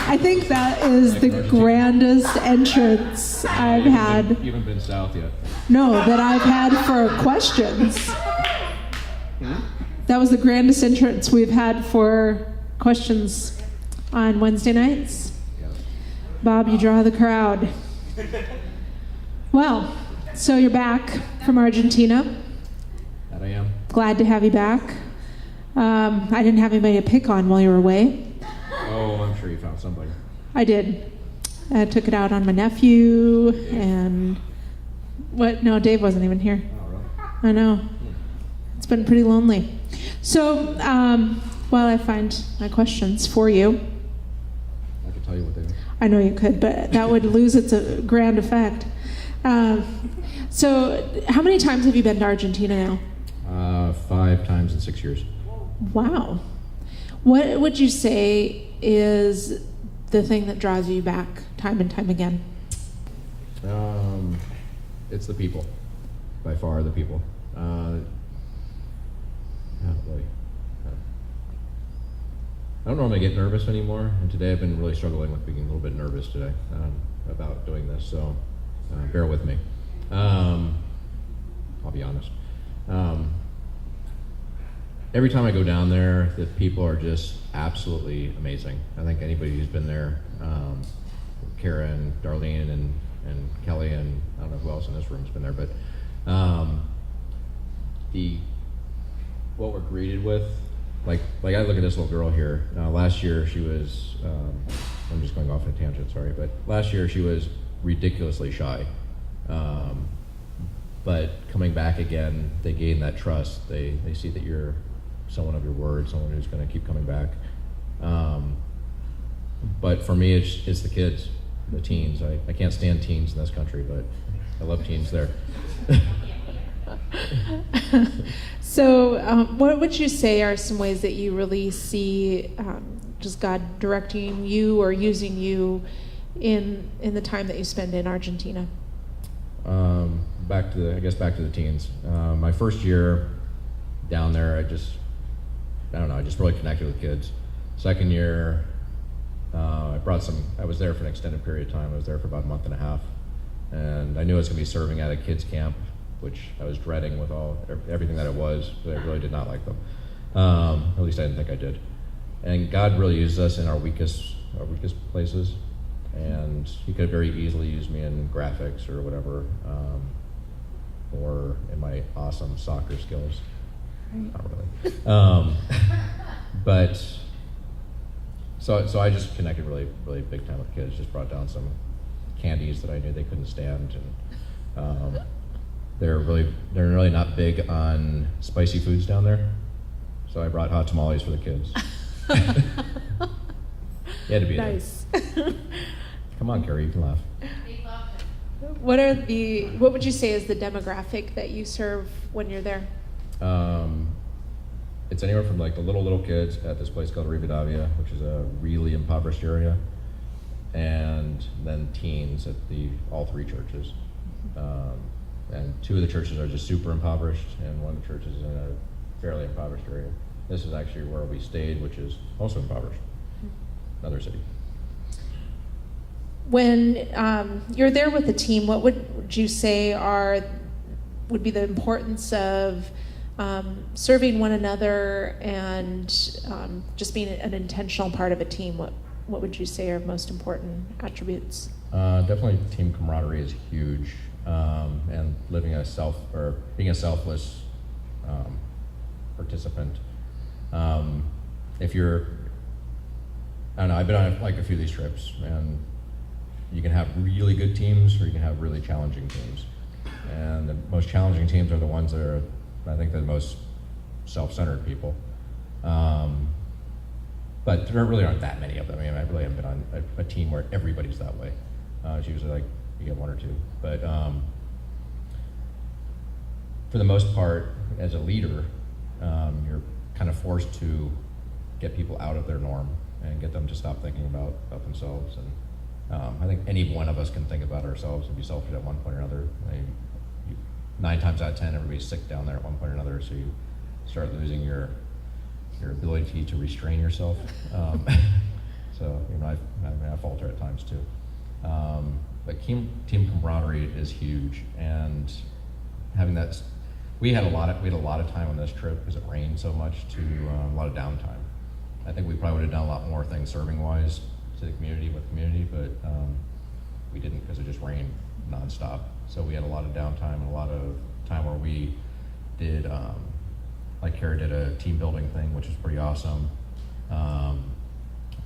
I think that is the grandest entrance I've had. You haven't been south yet. No, that I've had for questions. That was the grandest entrance we've had for questions on Wednesday nights. Yeah. Bob, you draw the crowd. Well, so you're back from Argentina. That I am. Glad to have you back. I didn't have anybody to pick on while you were away. Oh, I'm sure you found somebody. I did. I took it out on my nephew and what? No, Dave wasn't even here. Oh, really? I know. It's been pretty lonely. So, while I find my questions for you, I could tell you what they are. I know you could, but that would lose its grand effect. So, how many times have you been to Argentina now? 5 times in 6 years. Wow. What would you say is the thing that draws you back time and time again? It's the people. By far, the people. Boy. I don't normally get nervous anymore, and today I've been really struggling with being a little bit nervous today about doing this, so bear with me. I'll be honest. Every time I go down there, the people are just absolutely amazing. I think anybody who's been there, Karen, Darlene, and Kelly, and I don't know who else in this room has been there, but what we're greeted with, like I look at this little girl here. Last year she was, I'm just going off on a tangent, sorry, but last year she was ridiculously shy. But coming back again, they gain that trust. They see that you're someone of your word, someone who's going to keep coming back. But for me, it's the kids, the teens. I can't stand teens in this country, but I love teens there. So, what would you say are some ways that you really see just God directing you or using you in the time that you spend in Argentina? Back to the teens. My first year down there, I just really connected with kids. Second year, I was there for an extended period of time. I was there for about a month and a half, and I knew I was going to be serving at a kids camp, which I was dreading with everything that it was, but I really did not like them. At least I didn't think I did. And God really used us in our weakest places, and He could have very easily used me in graphics or whatever, or in my awesome soccer skills. Not really. But so I just connected really, really big time with kids. Just brought down some candies that I knew they couldn't stand, and they're really not big on spicy foods down there. So I brought hot tamales for the kids. You had to be nice. There. Come on, Carrie, you can laugh. What would you say is the demographic that you serve when you're there? It's anywhere from like the little kids at this place called Rivadavia, which is a really impoverished area, and then teens at all 3 churches. And 2 of the churches are just super impoverished, and one of the churches is in a fairly impoverished area. This is actually where we stayed, which is also impoverished, another city. When you're there with the team, what would you say would be the importance of serving one another and just being an intentional part of a team? What would you say are most important attributes? Definitely team camaraderie is huge, and being a selfless participant. If you're, I don't know, I've been on like a few of these trips, and you can have really good teams or you can have really challenging teams. And the most challenging teams are the ones that are, I think, the most self-centered people. But there really aren't that many of them. I mean, I really haven't been on a team where everybody's that way. It's usually like you get 1 or 2. But for the most part, as a leader, you're kind of forced to get people out of their norm and get them to stop thinking about themselves. And I think any one of us can think about ourselves and be selfish at one point or another. 9 times out of 10, everybody's sick down there at one point or another, so you start losing your ability to restrain yourself. So, I falter at times too. But team camaraderie is huge, and having that, we had a lot of time on this trip because it rained so much to a lot of downtime. I think we probably would have done a lot more things serving wise to the community, but we didn't because it just rained nonstop. So we had a lot of downtime and a lot of time where we did, like Kara did a team building thing, which was pretty awesome.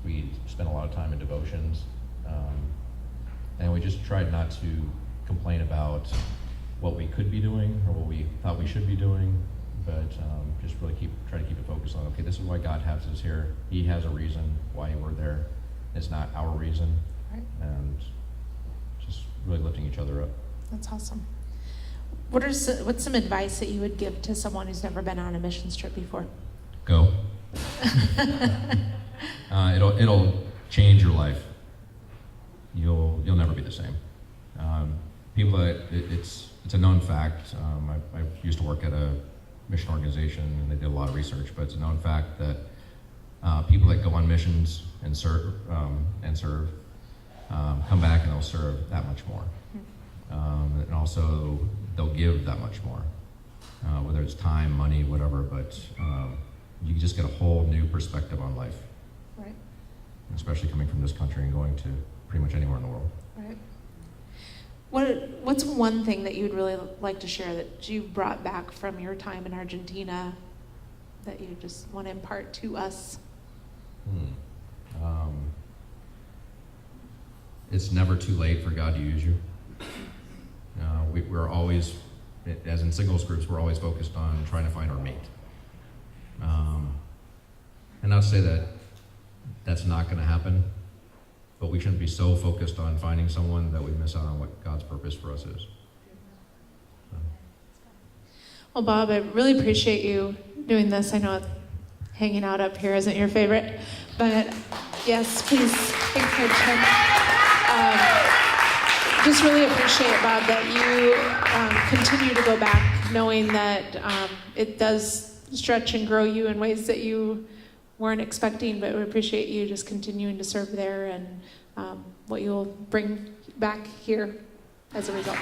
We spent a lot of time in devotions, and we just tried not to complain about what we could be doing or what we thought we should be doing, but just really try to keep it focused on, okay, this is why God has us here. He has a reason why we're there. It's not our reason. Right. And just really lifting each other up. That's awesome. What's some advice that you would give to someone who's never been on a missions trip before? Go. It'll change your life. You'll never be the same. People that it's a known fact. I used to work at a mission organization, and they did a lot of research, but it's a known fact that people that go on missions and serve come back and they'll serve that much more. And also they'll give that much more, whether it's time, money, whatever, but you just get a whole new perspective on life. Right. Especially coming from this country and going to pretty much anywhere in the world. Right. What's one thing that you'd really like to share that you brought back from your time in Argentina that you just want to impart to us? It's never too late for God to use you. We're always, as in singles groups, we're always focused on trying to find our mate. And not to say that that's not going to happen, but we shouldn't be so focused on finding someone that we miss out on what God's purpose for us is. Well, Bob, I really appreciate you doing this. I know hanging out up here isn't your favorite, but yes, please encourage him. Just really appreciate, Bob, that you continue to go back knowing that it does stretch and grow you in ways that you weren't expecting, but we appreciate you just continuing to serve there and what you'll bring back here as a result.